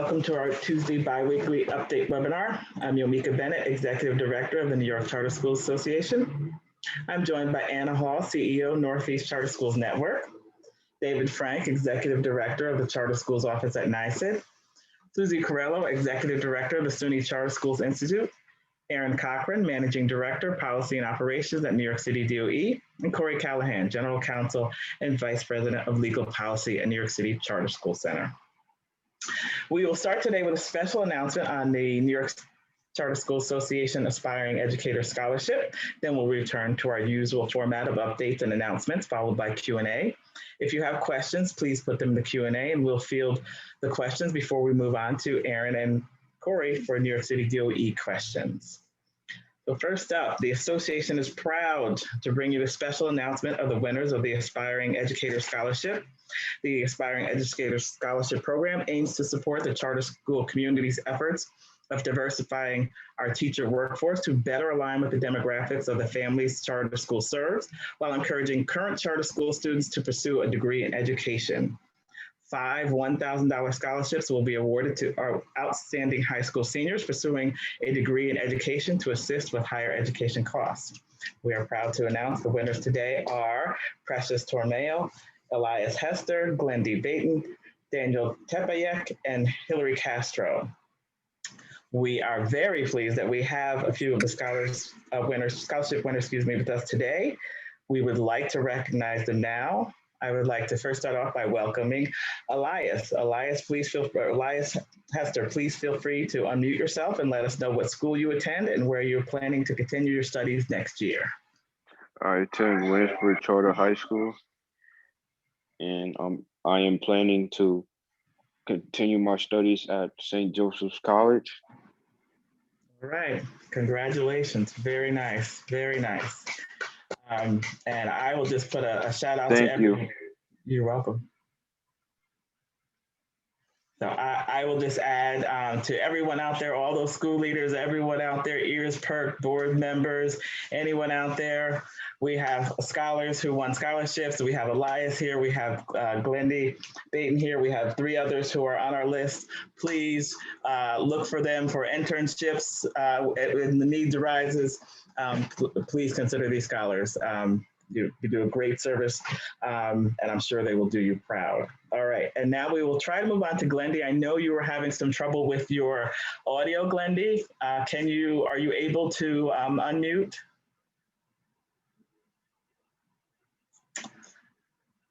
welcome to our Tuesday biweekly update webinar. I'm Yomika Bennett, Executive Director of the New York Charter Schools Association. I'm joined by Anna Hall, CEO, Northeast Charter Schools Network, David Frank, Executive Director of the Charter Schools Office at NYSID, Susie Corrello, Executive Director of the SUNY Charter Schools Institute, Aaron Cochran, Managing Director, Policy and Operations at New York City DOE, and Corey Callahan, General Counsel and Vice President of Legal Policy at New York City Charter School Center. We will start today with a special announcement on the New York Charter School Association Aspiring Educator Scholarship. Then we'll return to our usual format of updates and announcements, followed by Q&A. If you have questions, please put them in the Q&A and we'll field the questions before we move on to Aaron and Corey for New York City DOE questions. So first up, the association is proud to bring you a special announcement of the winners of the Aspiring Educator Scholarship. The Aspiring Educator Scholarship Program aims to support the charter school community's efforts of diversifying our teacher workforce to better align with the demographics of the families charter school serves, while encouraging current charter school students to pursue a degree in education. 5 $1,000 scholarships will be awarded to our outstanding high school seniors pursuing a degree in education to assist with higher education costs. We are proud to announce the winners today are Precious Tormeo, Elias Hester, Glendy Baton, Daniel Tepayek, and Hillary Castro. We are very pleased that we have a few of the scholarship winners, with us today. We would like to recognize them now. I would like to first start off by welcoming Elias. Elias Hester, please feel free to unmute yourself and let us know what school you attend and where you're planning to continue your studies next year. I attend Williamsburg Charter High School, and I am planning to continue my studies at St. Joseph's College. All right, congratulations. Very nice, very nice. And I will just put a shout out to everyone. Thank you. You're welcome. So I will just add to everyone out there, all those school leaders, everyone out there, ears perked, board members, anyone out there. We have scholars who won scholarships. We have Elias here. We have Glendy Baton here. We have 3 others who are on our list. Please look for them for internships when the need arises. Please consider these scholars. You do a great service, and I'm sure they will do you proud. All right, and now we will try to move on to Glendy. I know you were having some trouble with your audio, Glendy. Are you able to unmute?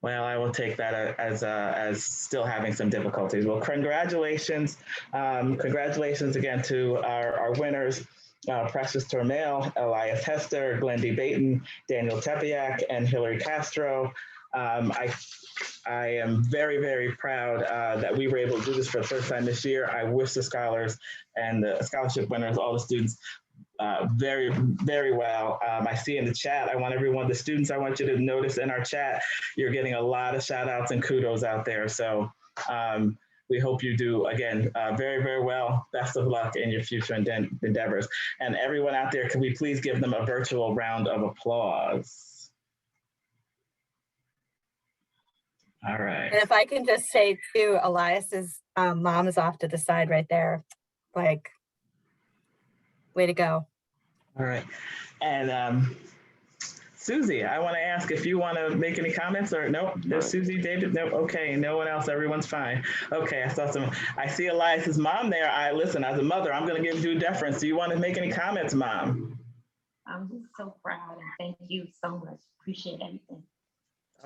Well, I will take that as still having some difficulties. Well, congratulations. Congratulations again to our winners. Precious Tormeo, Elias Hester, Glendy Baton, Daniel Tepayek, and Hillary Castro. I am very, very proud that we were able to do this for the first time this year. I wish the scholars and the scholarship winners, all the students, very, very well. I see in the chat, I want the students, I want you to notice in our chat, you're getting a lot of shout outs and kudos out there. So we hope you do, again, very, very well. Best of luck in your future endeavors. And everyone out there, can we please give them a virtual round of applause? All right. And if I can just say too, Elias's mom is off to the side right there. Like, way to go. All right. And Susie, I want to ask if you want to make any comments or no, Susie, David, no, okay, no one else, everyone's fine. Okay, I see Elias's mom there. Listen, as a mother, I'm going to give due deference. Do you want to make any comments, Mom? I'm just so proud and thank you so much. Appreciate everything.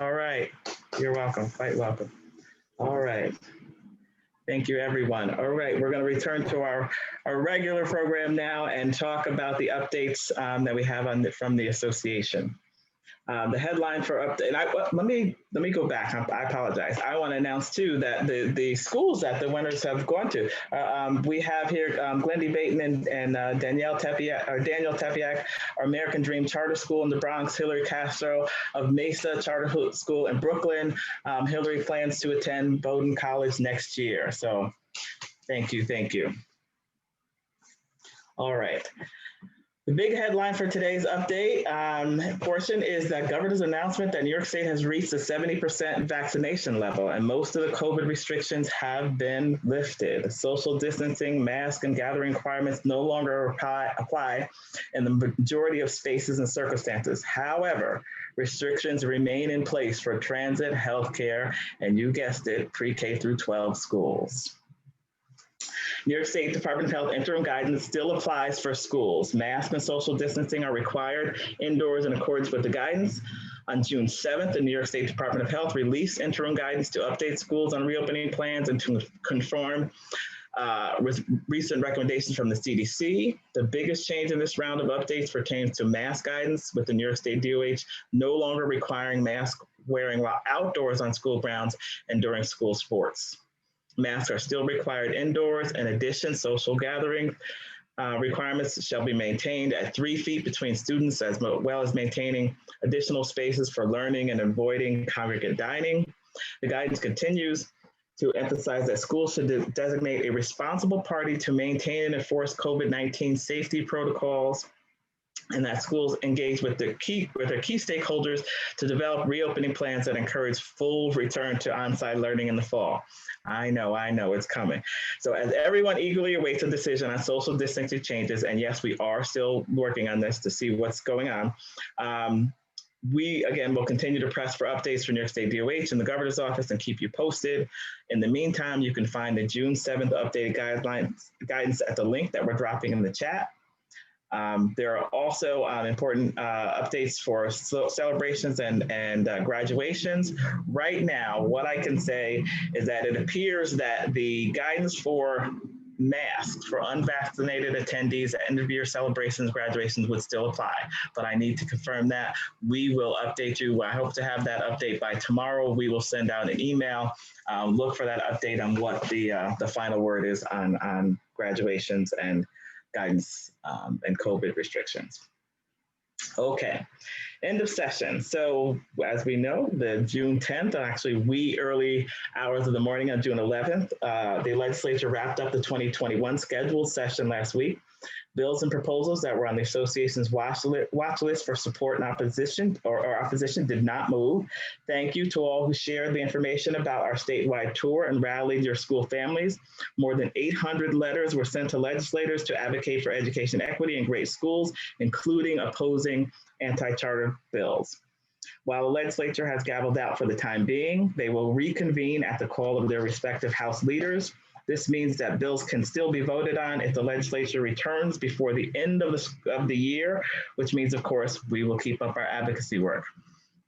All right, you're welcome, quite welcome. All right. Thank you, everyone. All right, we're going to return to our regular program now and talk about the updates that we have from the association. The headline for update, and let me go back. I apologize. I want to announce too that the schools that the winners have gone to. We have here Glendy Baton and Daniel Tepayek, our American Dream Charter School in the Bronx. Hillary Castro of Mesa Charter School in Brooklyn. Hillary plans to attend Bowdoin College next year. So, thank you. All right. The big headline for today's update portion is that governor's announcement that New York State has reached a 70% vaccination level and most of the COVID restrictions have been lifted. Social distancing, mask, and gathering requirements no longer apply in the majority of spaces and circumstances. However, restrictions remain in place for transit, healthcare, and you guessed it, pre-K through 12 schools. New York State Department of Health interim guidance still applies for schools. Masks and social distancing are required indoors in accordance with the guidance. On June 7th, the New York State Department of Health released interim guidance to update schools on reopening plans and to conform with recent recommendations from the CDC. The biggest change in this round of updates pertains to mask guidance, with the New York State DOH no longer requiring mask wearing while outdoors on school grounds and during school sports. Masks are still required indoors. In addition, social gathering requirements shall be maintained at 3 feet between students, as well as maintaining additional spaces for learning and avoiding congregate dining. The guidance continues to emphasize that schools should designate a responsible party to maintain and enforce COVID-19 safety protocols, and that schools engage with their key stakeholders to develop reopening plans that encourage full return to on-site learning in the fall. I know, it's coming. So as everyone eagerly awaits a decision on social distancing changes, and yes, we are still working on this to see what's going on, we, again, will continue to press for updates from New York State DOH and the governor's office and keep you posted. In the meantime, you can find the June 7th updated guidance at the link that we're dropping in the chat. There are also important updates for celebrations and graduations. Right now, what I can say is that it appears that the guidance for masks for unvaccinated attendees at end of year celebrations, graduations would still apply, but I need to confirm that. We will update you. I hope to have that update by tomorrow. We will send out an email. Look for that update on what the final word is on graduations and guidance and COVID restrictions. Okay, end of session. So as we know, the June 10th, actually wee early hours of the morning on June 11th, the legislature wrapped up the 2021 scheduled session last week. Bills and proposals that were on the association's watch list for support and opposition or opposition did not move. Thank you to all who shared the information about our statewide tour and rallied your school families. More than 800 letters were sent to legislators to advocate for education equity in great schools, including opposing anti-charter bills. While the legislature has gavelled out for the time being, they will reconvene at the call of their respective House leaders. This means that bills can still be voted on if the legislature returns before the end of the year, which means, of course, we will keep up our advocacy work.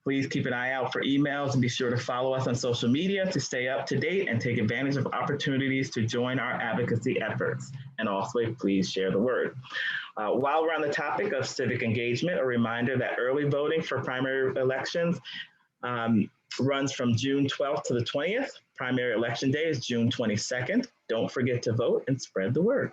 Please keep an eye out for emails and be sure to follow us on social media to stay up to date and take advantage of opportunities to join our advocacy efforts. And also, please share the word. While we're on the topic of civic engagement, a reminder that early voting for primary elections runs from June 12th to the 20th. Primary election day is June 22nd. Don't forget to vote and spread the word.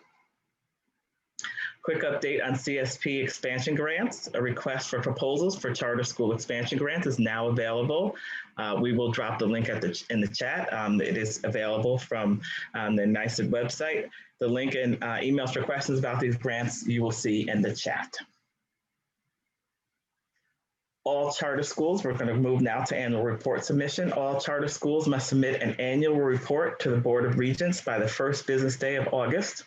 Quick update on CSP expansion grants. A request for proposals for charter school expansion grants is now available. We will drop the link in the chat. It is available from the NYSEG website. The link and emails for questions about these grants you will see in the chat. All charter schools, we're going to move now to annual report submission. All charter schools must submit an annual report to the Board of Regents by the first business day of August.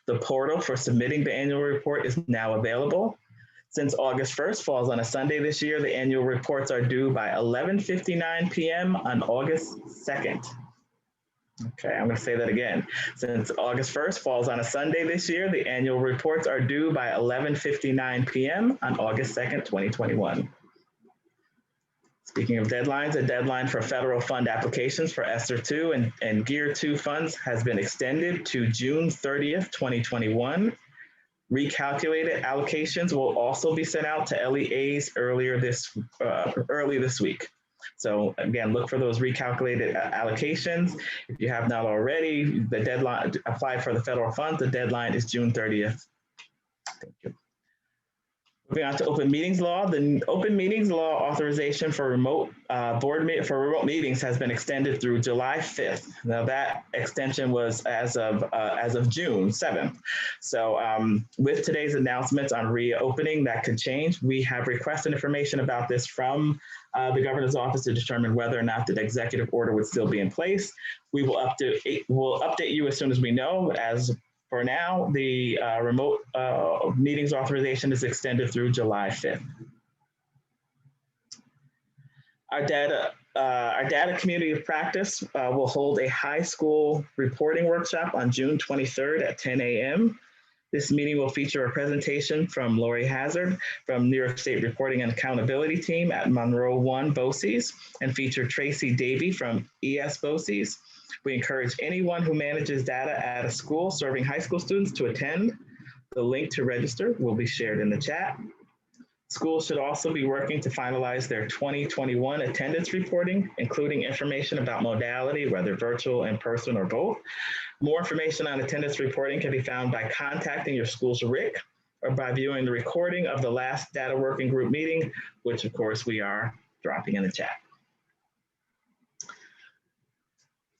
The portal for submitting the annual report is now available. Since August 1st falls on a Sunday this year, the annual reports are due by 11:59 p.m. on August 2nd. Okay, I'm going to say that again. Since August 1st falls on a Sunday this year, the annual reports are due by 11:59 p.m. on August 2nd, 2021. Speaking of deadlines, a deadline for federal fund applications for ESSER 2 and GEAR 2 funds has been extended to June 30th, 2021. Recalculated allocations will also be sent out to LEAs early this week. So again, look for those recalculated allocations. If you have not already, the deadline to apply for the federal funds, the deadline is June 30th. Thank you. Moving on to open meetings law, the open meetings law authorization for remote remote meetings has been extended through July 5th. Now that extension was as of June 7th. So with today's announcements on reopening, that could change. We have requested information about this from the governor's office to determine whether or not the executive order would still be in place. We'll update you as soon as we know. As for now, the remote meetings authorization is extended through July 5th. Our data community of practice will hold a high school reporting workshop on June 23rd at 10 a.m. This meeting will feature a presentation from Lori Hazard from New York State Reporting and Accountability Team at Monroe 1 BOCES and feature Tracy Davey from ES BOCES. We encourage anyone who manages data at a school serving high school students to attend. The link to register will be shared in the chat. Schools should also be working to finalize their 2021 attendance reporting, including information about modality, whether virtual, in person, or both. More information on attendance reporting can be found by contacting your school's RIC or by viewing the recording of the last data working group meeting, which of course we are dropping in the chat.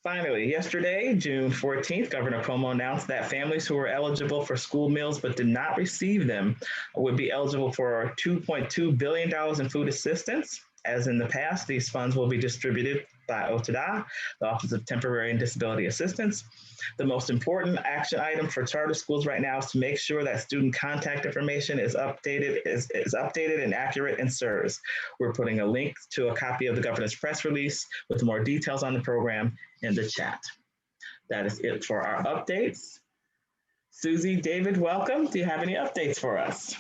Finally, yesterday, June 14th, Governor Cuomo announced that families who were eligible for school meals but did not receive them would be eligible for $2.2 billion in food assistance. As in the past, these funds will be distributed by OTDA, the Office of Temporary and Disability Assistance. The most important action item for charter schools right now is to make sure that student contact information is updated and accurate and serves. We're putting a link to a copy of the governor's press release with more details on the program in the chat. That is it for our updates. Susie, David, welcome. Do you have any updates for us?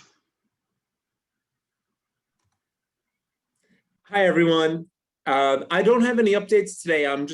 Hi, everyone. I don't have any updates today. I'm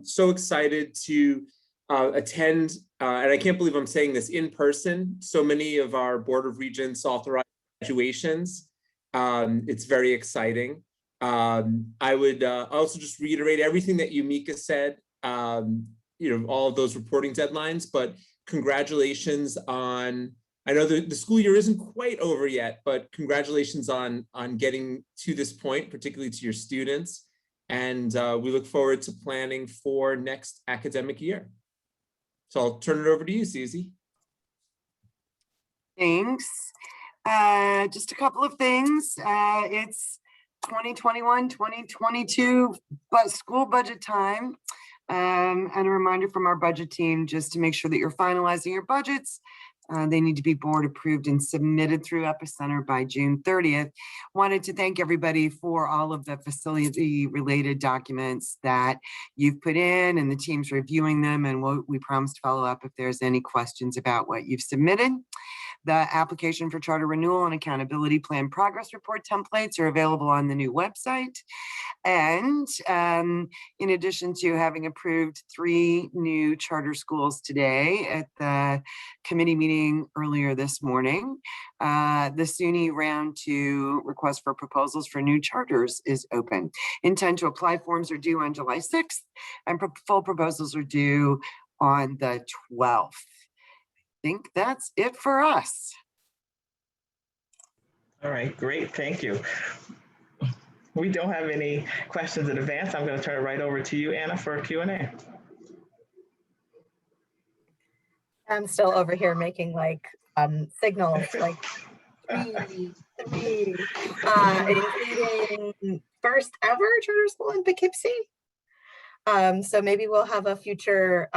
so excited to attend, and I can't believe I'm saying this, in person. So many of our Board of Regents authorized graduations. It's very exciting. I would also just reiterate everything that Yumika said, all of those reporting deadlines, but congratulations on, I know the school year isn't quite over yet, but congratulations on getting to this point, particularly to your students. And we look forward to planning for next academic year. So I'll turn it over to you, Susie. Thanks. Just a couple of things. It's 2021-2022 school budget time. And a reminder from our budget team just to make sure that you're finalizing your budgets. They need to be board approved and submitted through Epicenter by June 30th. Wanted to thank everybody for all of the facility related documents that you've put in and the team's reviewing them, and we promise to follow up if there's any questions about what you've submitted. The application for charter renewal and accountability plan progress report templates are available on the new website. And in addition to having approved 3 new charter schools today at the committee meeting earlier this morning, the SUNY round 2 request for proposals for new charters is open. Intent to apply forms are due on July 6th and full proposals are due on the 12th. I think that's it for us. All right, great, thank you. We don't have any questions in advance. I'm going to turn it right over to you, Anna, for a Q&A. I'm still over here making like signals, like three, including first ever charter school in Poughkeepsie. So maybe we'll have a future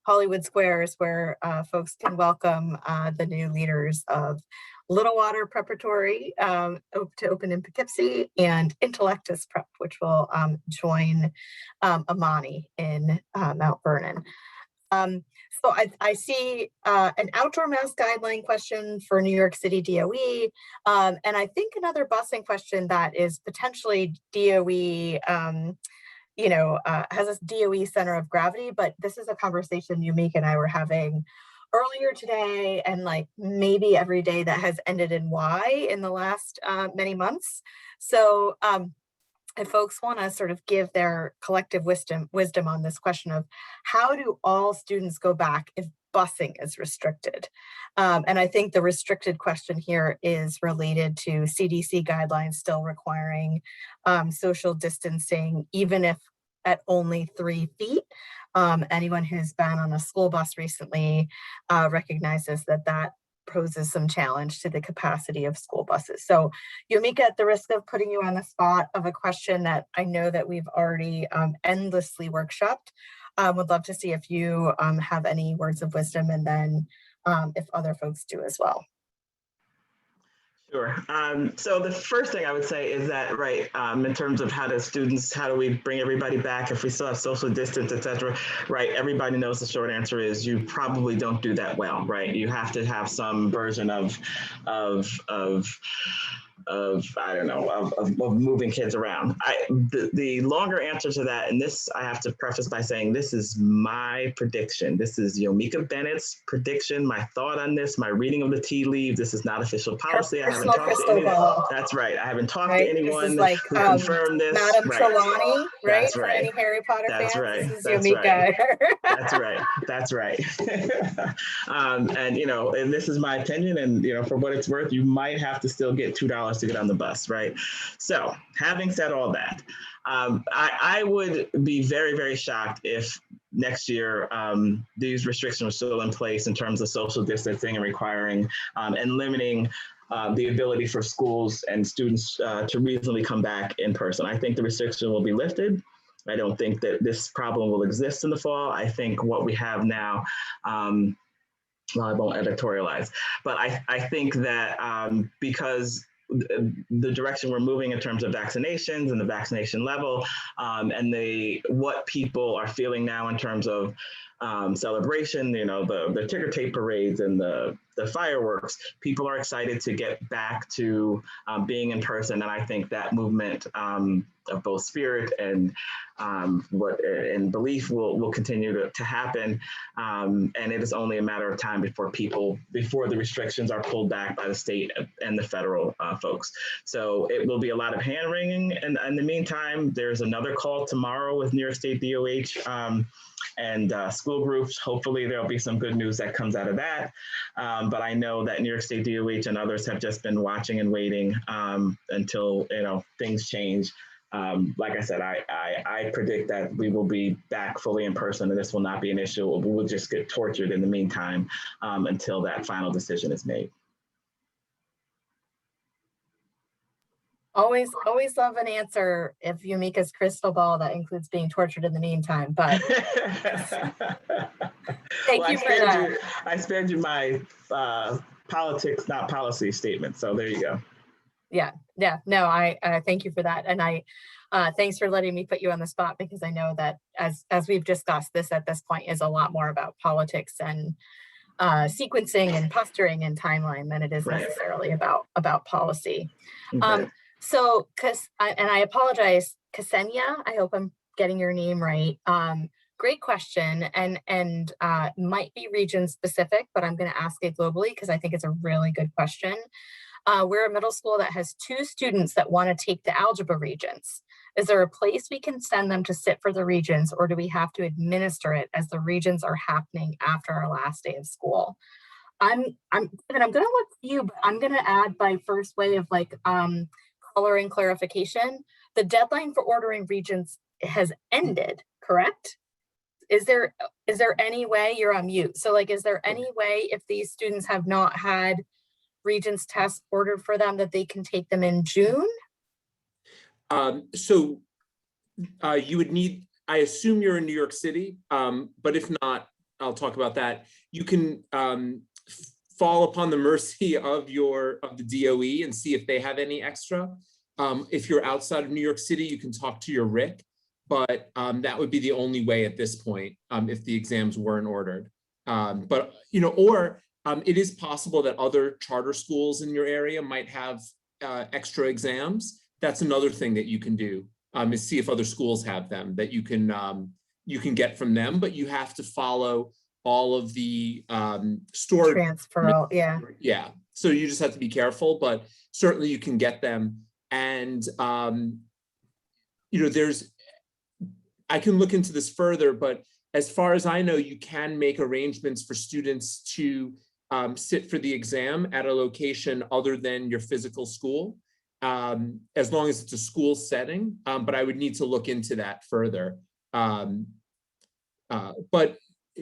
Hollywood Squares where folks can welcome the new leaders of Little Water Preparatory to open in Poughkeepsie, and Intellectus Prep, which will join Amani in Mount Vernon. So I see an outdoor mask guideline question for New York City DOE, and I think another busing question that is potentially DOE, has this DOE center of gravity, but this is a conversation Yumika and I were having earlier today, and like maybe every day that has ended in Y in the last many months. So if folks want to sort of give their collective wisdom on this question of how do all students go back if busing is restricted? And I think the restricted question here is related to CDC guidelines still requiring social distancing, even if at only 3 feet. Anyone who's been on a school bus recently recognizes that that poses some challenge to the capacity of school buses. So Yomika, at the risk of putting you on the spot of a question that I know that we've already endlessly workshopped, would love to see if you have any words of wisdom, and then if other folks do as well. Sure. So the first thing I would say is that, right, in terms of how do we bring everybody back if we still have social distance, et cetera, right? Everybody knows the short answer is you probably don't do that well, right? You have to have some version of I don't know, of moving kids around. The longer answer to that, and this I have to preface by saying this is my prediction. This is Yomika Bennett's prediction, my thought on this, my reading of the tea leaves. This is not official policy. I haven't talked to anyone. That's right. I haven't talked to anyone like, who confirmed this. Madame right. Trelawney, right? That's For right. any Harry Potter That's fans, right. this is That's Yomika. right. That's right. That's right. And you know, and this is my opinion, and you know, for what it's worth, you might have to still get $2 to get on the bus, right? So, having said all that, I would be very, very shocked if next year these restrictions are still in place in terms of social distancing and requiring and limiting the ability for schools and students to reasonably come back in person. I think the restriction will be lifted. I don't think that this problem will exist in the fall. I think what we have now, well, I won't editorialize, but I think that because the direction we're moving in terms of vaccinations and the vaccination level and what people are feeling now in terms of celebration, you know, the ticker tape parades and the fireworks, people are excited to get back to being in person. And I think that movement of both spirit and belief will continue to happen. And it is only a matter of time before the restrictions are pulled back by the state and the federal folks. So it will be a lot of hand wringing. And in the meantime, there's another call tomorrow with New York State DOH and school groups. Hopefully there'll be some good news that comes out of that. But I know that New York State DOH and others have just been watching and waiting until, you know, things change. Like I said, I predict that we will be back fully in person and this will not be an issue. We'll just get tortured in the meantime until that final decision is made. Always love an answer if Yomika's crystal ball that includes being tortured in the meantime, but thank you for that. I spared you my politics, not policy statement. So there you go. Yeah, no, I thank you for that. And I thanks for letting me put you on the spot, because I know that as we've discussed, this at this point is a lot more about politics and sequencing and posturing and timeline than it is necessarily about policy. Okay. So, and I apologize, Ksenia, I hope I'm getting your name right. Great question, and might be region specific, but I'm going to ask it globally because I think it's a really good question. We're a middle school that has 2 students that want to take the algebra regions. Is there a place we can send them to sit for the regions, or do we have to administer it as the regions are happening after our last day of school? I'm going to look for you, but I'm going to add by first way of like color and clarification. The deadline for ordering regions has ended, correct? Is there any way, you're on mute, so like, is there any way if these students have not had regions tests ordered for them that they can take them in June? So you would need, I assume you're in New York City, but if not, I'll talk about that. You can fall upon the mercy of the DOE and see if they have any extra. If you're outside of New York City, you can talk to your RIC, but that would be the only way at this point if the exams weren't ordered. But, you know, or it is possible that other charter schools in your area might have extra exams. That's another thing that you can do, is see if other schools have them that you can get from them, but you have to follow all of the store transfer. Yeah. So you just have to be careful, but certainly you can get them. And I can look into this further, but as far as I know, you can make arrangements for students to sit for the exam at a location other than your physical school, as long as it's a school setting. But I would need to look into that further. But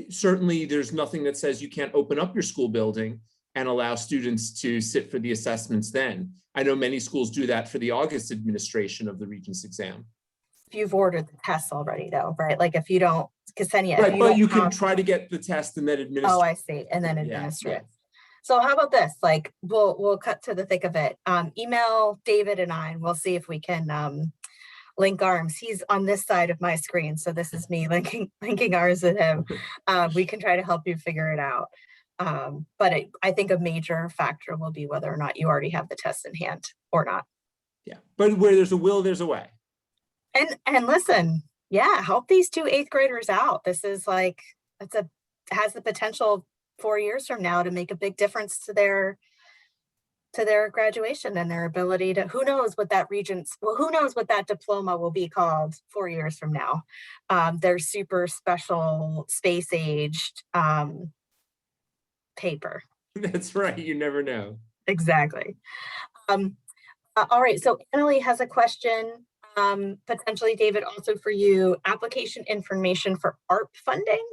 certainly there's nothing that says you can't open up your school building and allow students to sit for the assessments then. I know many schools do that for the August administration of the Regents exam. If you've ordered the tests already though, right? Like if you don't, Ksenia, Right, but you can try to get the test and then administer. Oh, I see, and then administer Yeah. it. So how about this? Like we'll cut to the thick of it. Email David and I, and we'll see if we can link arms. He's on this side of my screen, so this is me linking arms with him. We can try to help you figure it out. But I think a major factor will be whether or not you already have the test in hand or not. Yeah, but where there's a will, there's a way. And listen, yeah, help these two 8th graders out. This is like, has the potential 4 years from now to make a big difference to their graduation and their ability to, who knows what that who knows what that diploma will be called 4 years from now. Their super special space aged paper. That's right, you never know. Exactly. All right, so Annalie has a question, potentially David, also for you. Application information for ARP funding,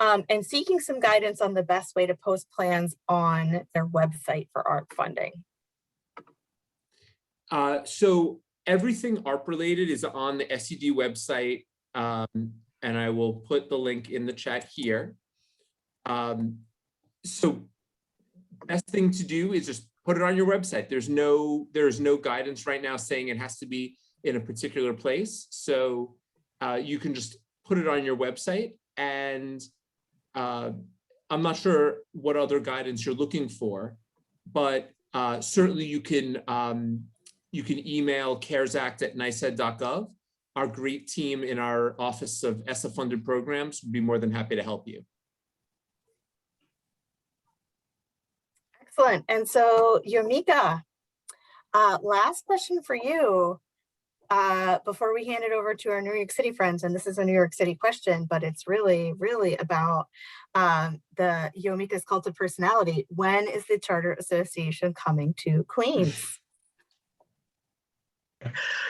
and seeking some guidance on the best way to post plans on their website for ARP funding. So everything ARP related is on the SED website, and I will put the link in the chat here. So best thing to do is just put it on your website. There's no guidance right now saying it has to be in a particular place. So you can just put it on your website, and I'm not sure what other guidance you're looking for, but certainly you can email caresact@niced.gov. Our great team in our Office of ESSA funded programs would be more than happy to help you. Excellent. And so Yomika, last question for you before we hand it over to our New York City friends. And this is a New York City question, but it's really, really about the Yomika's Cult of Personality. When is the Charter Association coming to Queens?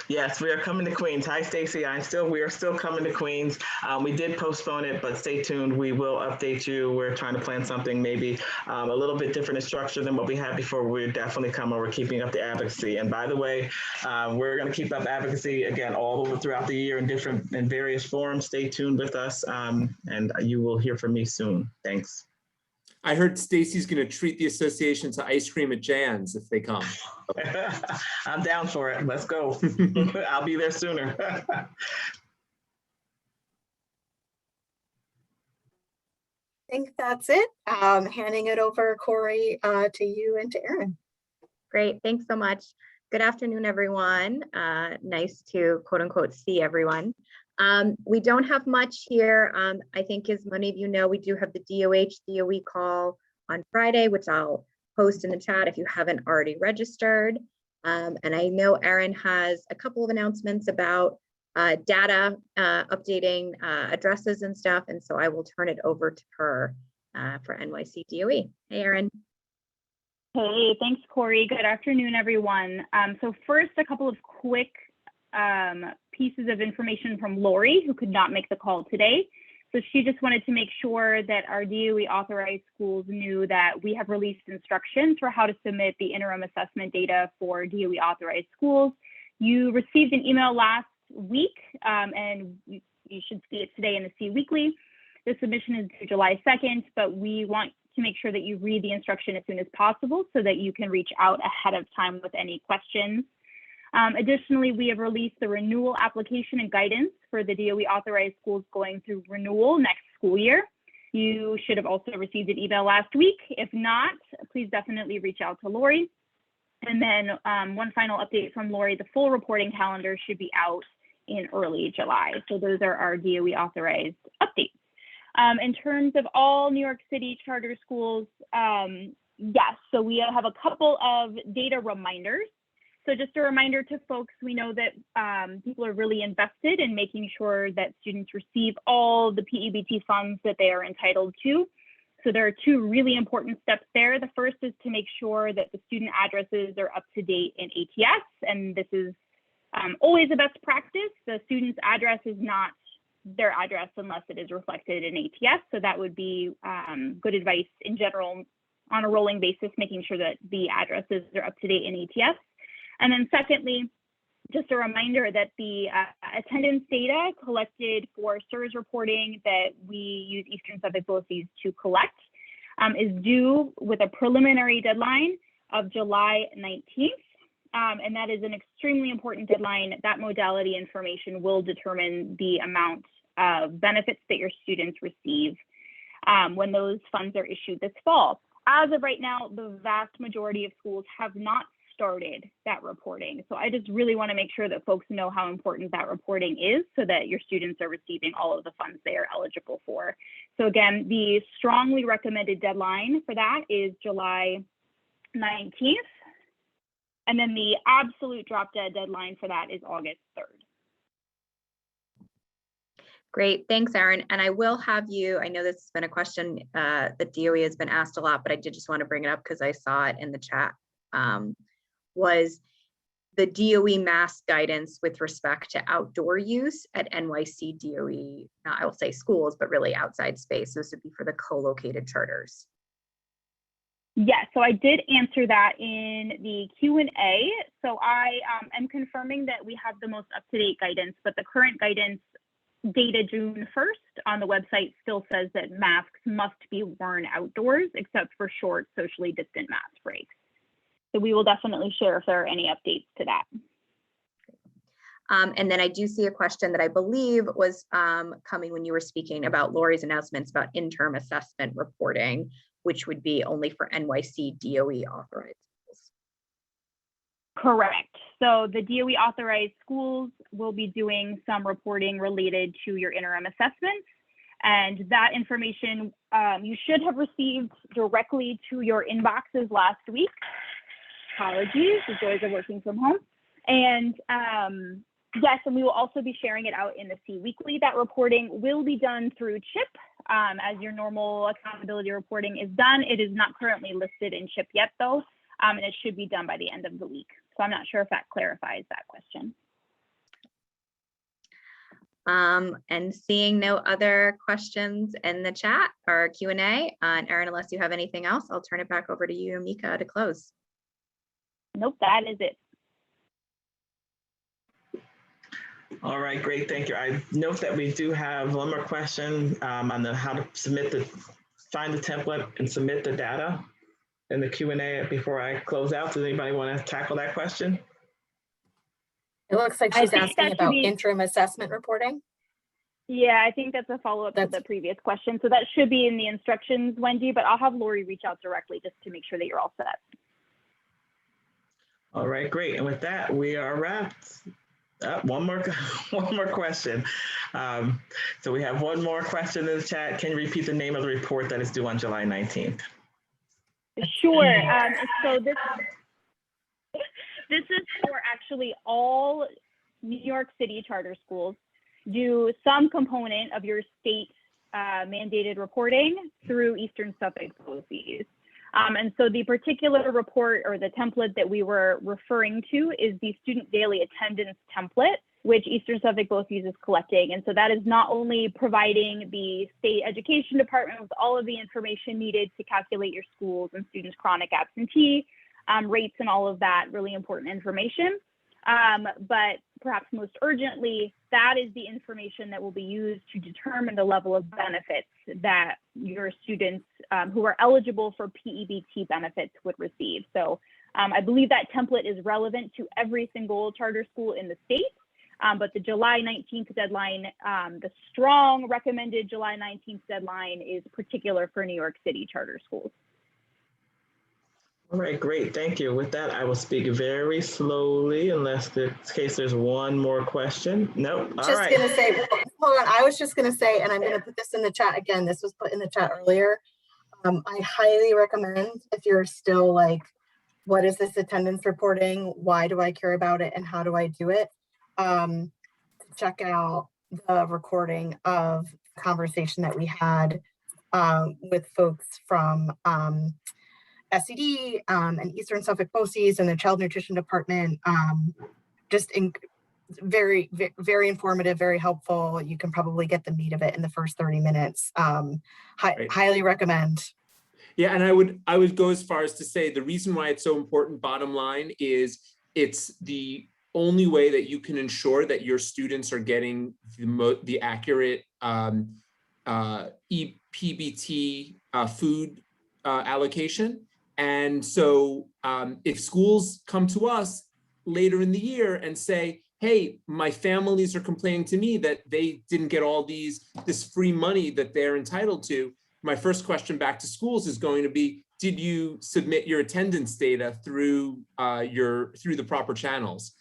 Yes, we are coming to Queens. Hi, Stacy. We are still coming to Queens. We did postpone it, but stay tuned. We will update you. We're trying to plan something maybe a little bit different in structure than what we had before. We're definitely coming. We're keeping up the advocacy. And by the way, we're going to keep up advocacy again all over throughout the year in various forms. Stay tuned with us, and you will hear from me soon. Thanks. I heard Stacy's going to treat the association to ice cream at Jan's if they come. I'm down for it. Let's go. I'll be there sooner. I think that's it. Handing it over, Corey, to you and to Erin. Great, thanks so much. Good afternoon, everyone. Nice to quote unquote see everyone. We don't have much here. I think as many of you know, we do have the DOE call on Friday, which I'll post in the chat if you haven't already registered. And I know Erin has a couple of announcements about data updating addresses and stuff. And so I will turn it over to her for NYC DOE. Hey, Erin. Hey, thanks, Corey. Good afternoon, everyone. So first, a couple of quick pieces of information from Lori, who could not make the call today. So she just wanted to make sure that our DOE authorized schools knew that we have released instructions for how to submit the interim assessment data for DOE authorized schools. You received an email last week, and you should see it today in the C Weekly. The submission is due July 2nd, but we want to make sure that you read the instruction as soon as possible so that you can reach out ahead of time with any questions. Additionally, we have released the renewal application and guidance for the DOE authorized schools going through renewal next school year. You should have also received an email last week. If not, please definitely reach out to Lori. And then one final update from Lori, the full reporting calendar should be out in early July. So those are our DOE authorized updates. In terms of all New York City charter schools, yes, so we have a couple of data reminders. So just a reminder to folks, we know that people are really invested in making sure that students receive all the PEBT funds that they are entitled to. So there are two really important steps there. The first is to make sure that the student addresses are up to date in ATS, and this is always a best practice. The student's address is not their address unless it is reflected in ATS. So that would be good advice in general on a rolling basis, making sure that the addresses are up to date in ATS. And then secondly, just a reminder that the attendance data collected for SIRS reporting that we use Eastern Suffolk BOCES to collect is due with a preliminary deadline of July 19th. And that is an extremely important deadline. That modality information will determine the amount of benefits that your students receive when those funds are issued this fall. As of right now, the vast majority of schools have not started that reporting. So I just really want to make sure that folks know how important that reporting is so that your students are receiving all of the funds they are eligible for. So again, the strongly recommended deadline for that is July 19th. And then the absolute drop dead deadline for that is August 3rd. Great, thanks, Erin. And I will have you, I know this has been a question that DOE has been asked a lot, but I did just want to bring it up because I saw it in the chat. Was the DOE mask guidance with respect to outdoor use at NYC DOE, I will say schools, but really outside space. This would be for the co-located charters. Yes, so I did answer that in the Q&A. So I am confirming that we have the most up-to-date guidance, but the current guidance dated June 1st on the website still says that masks must be worn outdoors except for short socially distant mask breaks. So we will definitely share if there are any updates to that. And then I do see a question that I believe was coming when you were speaking about Lori's announcements about interim assessment reporting, which would be only for NYC DOE authorized schools. Correct. So the DOE authorized schools will be doing some reporting related to your interim assessments. And that information you should have received directly to your inboxes last week. Apologies, the joys of working from home. And yes, and we will also be sharing it out in the C Weekly. That reporting will be done through CHIP as your normal accountability reporting is done. It is not currently listed in CHIP yet though, and it should be done by the end of the week. So I'm not sure if that clarifies that question. And seeing no other questions in the chat or Q&A, and Erin, unless you have anything else, I'll turn it back over to you, Mika, to close. Nope, that is it. All right, great, thank you. I note that we do have one more question on how to find the template and submit the data in the Q&A before I close out. Does anybody want to tackle that question? It looks like she's asking about interim assessment reporting. Yeah, I think that's a follow-up to the previous question. So that should be in the instructions, Wendy, but I'll have Lori reach out directly just to make sure that you're all set. All right, great. And with that, we are wrapped. One more question. So we have one more question in the chat. Can you repeat the name of the report that is due on July 19th? Sure. So this is for actually all New York City charter schools do some component of your state mandated reporting through Eastern Suffolk BOCES. And so the particular report or the template that we were referring to is the student daily attendance template, which Eastern Suffolk BOCES is collecting. And so that is not only providing the state education department with all of the information needed to calculate your schools and students' chronic absentee rates and all of that really important information, but perhaps most urgently, that is the information that will be used to determine the level of benefits that your students who are eligible for PEBT benefits would receive. So I believe that template is relevant to every single charter school in the state, but the July 19th deadline, the strong recommended July 19th deadline is particular for New York City charter schools. All right, great, thank you. With that, I will speak very slowly unless in case there's one more question. Nope, all right. Just gonna say, hold on, I was just gonna say, and I'm gonna put this in the chat again, this was put in the chat earlier. I highly recommend if you're still like what is this attendance reporting? Why do I care about it? And how do I do it? Check out the recording of the conversation that we had with folks from SED and Eastern Suffolk BOCES and the Child Nutrition Department. Just very, very informative, very helpful. You can probably get the meat of it in the first 30 minutes. Right. Highly recommend. Yeah, and I would go as far as to say the reason why it's so important, bottom line, is it's the only way that you can ensure that your students are getting the accurate EPBT food allocation. And so if schools come to us later in the year and say, hey, my families are complaining to me that they didn't get all this free money that they're entitled to, my first question back to schools is going to be, did you submit your attendance data through the proper channels?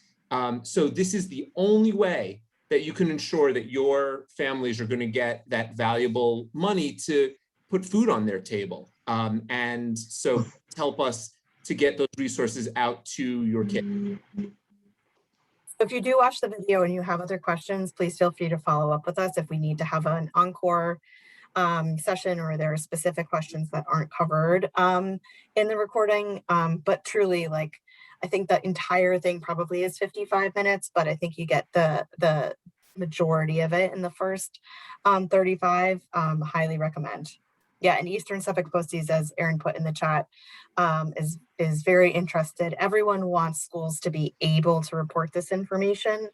So this is the only way that you can ensure that your families are going to get that valuable money to put food on their table. And so help us to get those resources out to your kids. If you do watch the video and you have other questions, please feel free to follow up with us if we need to have an encore session or there are specific questions that aren't covered in the recording. But truly, like, I think the entire thing probably is 55 minutes, but I think you get the majority of it in the first 35. Highly recommend. Yeah, and Eastern Suffolk BOCES, as Erin put in the chat, is very interested. Everyone wants schools to be able to report this information,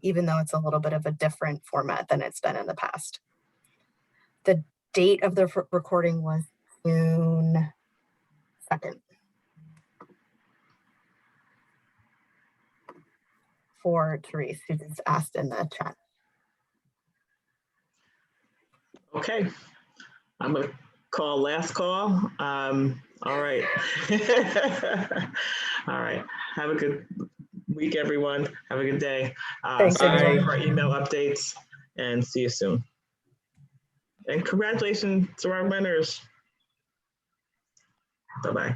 even though it's a little bit of a different format than it's been in the past. The date of the recording was June 2nd. For Therese, who just asked in the chat. Okay, I'm gonna call last call. All right. All right, have a good week, everyone. Have a good day. Thanks, Sign up everyone. for our email updates and see you soon. And congratulations to our winners. Bye-bye.